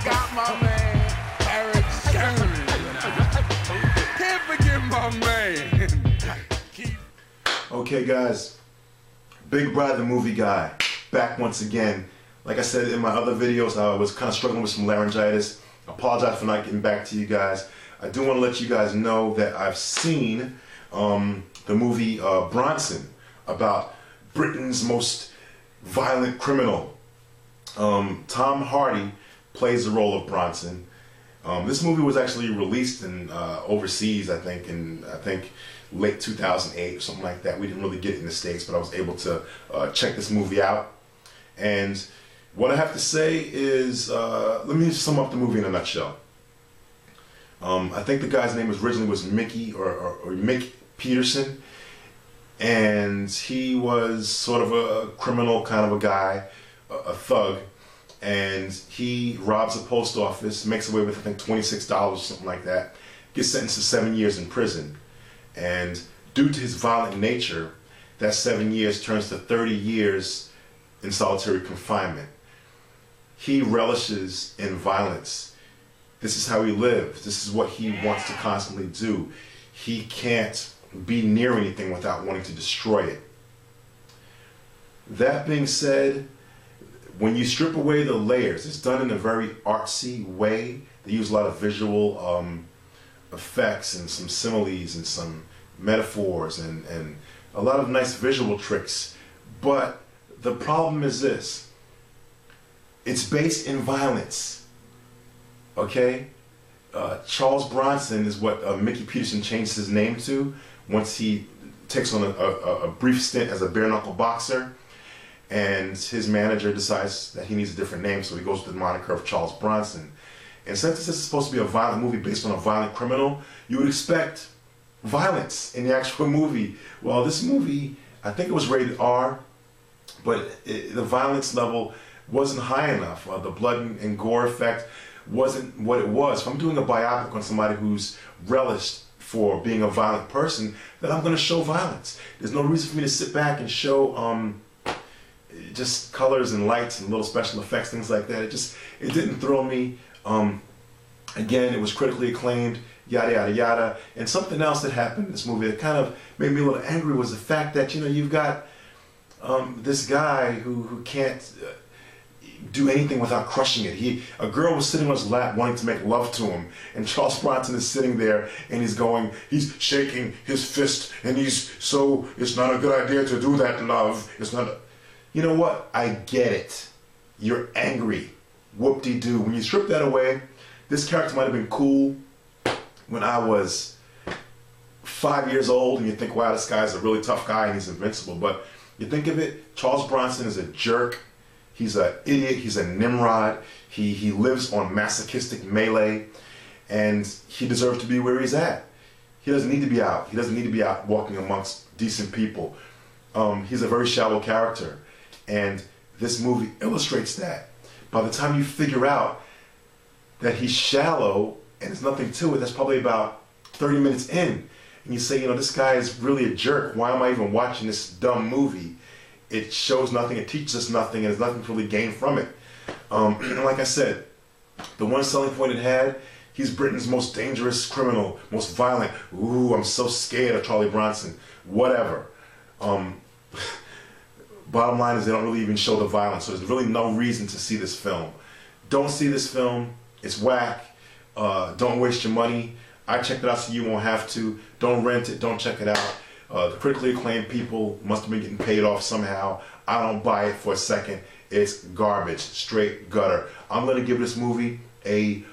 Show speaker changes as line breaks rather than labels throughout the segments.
got my man, Eric Stern. Can't forget my man.
Okay, guys. Big Brad, the movie guy, back once again. Like I said in my other videos, I was kind of struggling with some laryngitis. I apologize for not getting back to you guys. I do want to let you guys know that I've seen the movie Bronson, about Britain's most violent criminal. Tom Hardy plays the role of Bronson. This movie was actually released in overseas, I think, in late 2008 or something like that. We didn't really get it in the States, but I was able to check this movie out. And what I have to say is, let me sum up the movie in a nutshell. I think the guy's name originally was Mickey or Mick Peterson, and he was sort of a criminal kind of a guy, a thug, and he robs a post office, makes away with I think $26 or something like that, gets sentenced to 7 years in prison, and due to his violent nature, that 7 years turns to 30 years in solitary confinement. He relishes in violence. This is how he lives. This is what he wants to constantly do. He can't be near anything without wanting to destroy it. That being said, when you strip away the layers, it's done in a very artsy way. They use a lot of visual effects and some similes and some metaphors and a lot of nice visual tricks. But the problem is this: it's based in violence. Okay? Charles Bronson is what Mickey Peterson changed his name to once he takes on a brief stint as a bare-knuckle boxer, and his manager decides that he needs a different name, so he goes with the moniker of Charles Bronson. And since this is supposed to be a violent movie based on a violent criminal, you would expect violence in the actual movie. Well, this movie, I think it was rated R, but the violence level wasn't high enough. The blood and gore effect wasn't what it was. If I'm doing a biopic on somebody who's relished for being a violent person, then I'm going to show violence. There's no reason for me to sit back and show just colors and lights and little special effects, things like that. It didn't thrill me. Again, it was critically acclaimed, yada yada yada. And something else that happened in this movie that kind of made me a little angry was the fact that, you know, you've got this guy who can't do anything without crushing it. A girl was sitting on his lap wanting to make love to him, and Charles Bronson is sitting there and he's shaking his fist, and it's not a good idea to do that, love. It's not you know what? I get it. You're angry. Whoop-de-doo. When you strip that away, this character might have been cool when I was 5 years old, and you think, wow, this guy's a really tough guy and he's invincible. But you think of it, Charles Bronson is a jerk. He's an idiot. He's a Nimrod. He lives on masochistic melee, and he deserves to be where he's at. He doesn't need to be out. He doesn't need to be out walking amongst decent people. He's a very shallow character, and this movie illustrates that. By the time you figure out that he's shallow and there's nothing to it, that's probably about 30 minutes in, and you say, you know, this guy is really a jerk. Why am I even watching this dumb movie? It shows nothing, it teaches us nothing, and there's nothing to really gain from it. And like I said, the one selling point it had, he's Britain's most dangerous criminal, most violent. Ooh, I'm so scared of Charlie Bronson. Whatever. Bottom line is they don't really even show the violence, so there's really no reason to see this film. Don't see this film. It's whack. Don't waste your money. I checked it out so you won't have to. Don't rent it. Don't check it out. The critically acclaimed people must have been getting paid off somehow. I don't buy it for a second. It's garbage, straight gutter. I'm going to give this movie a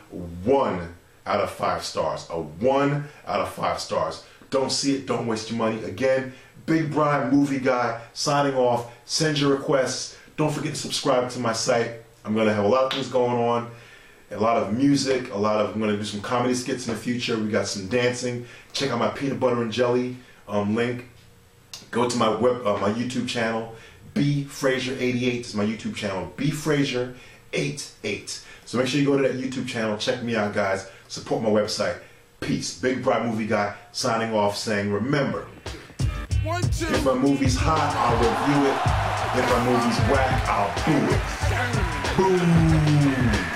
1 out of 5 stars. A 1 out of 5 stars. Don't see it. Don't waste your money. Again, Big Brian Movie Guy signing off. Send your requests. Don't forget to subscribe to my site. I'm going to have a lot of things going on. A lot of music. I'm going to do some comedy skits in the future. We got some dancing. Check out my peanut butter and jelly link. Go to my my YouTube channel. B Frazier 88 is my YouTube channel. B Frazier 88. So make sure you go to that YouTube channel. Check me out, guys. Support my website. Peace. Big Bright Movie Guy signing off, saying, remember, if a movie's hot, I'll review it. If a movie's whack, I'll boo it. Boom.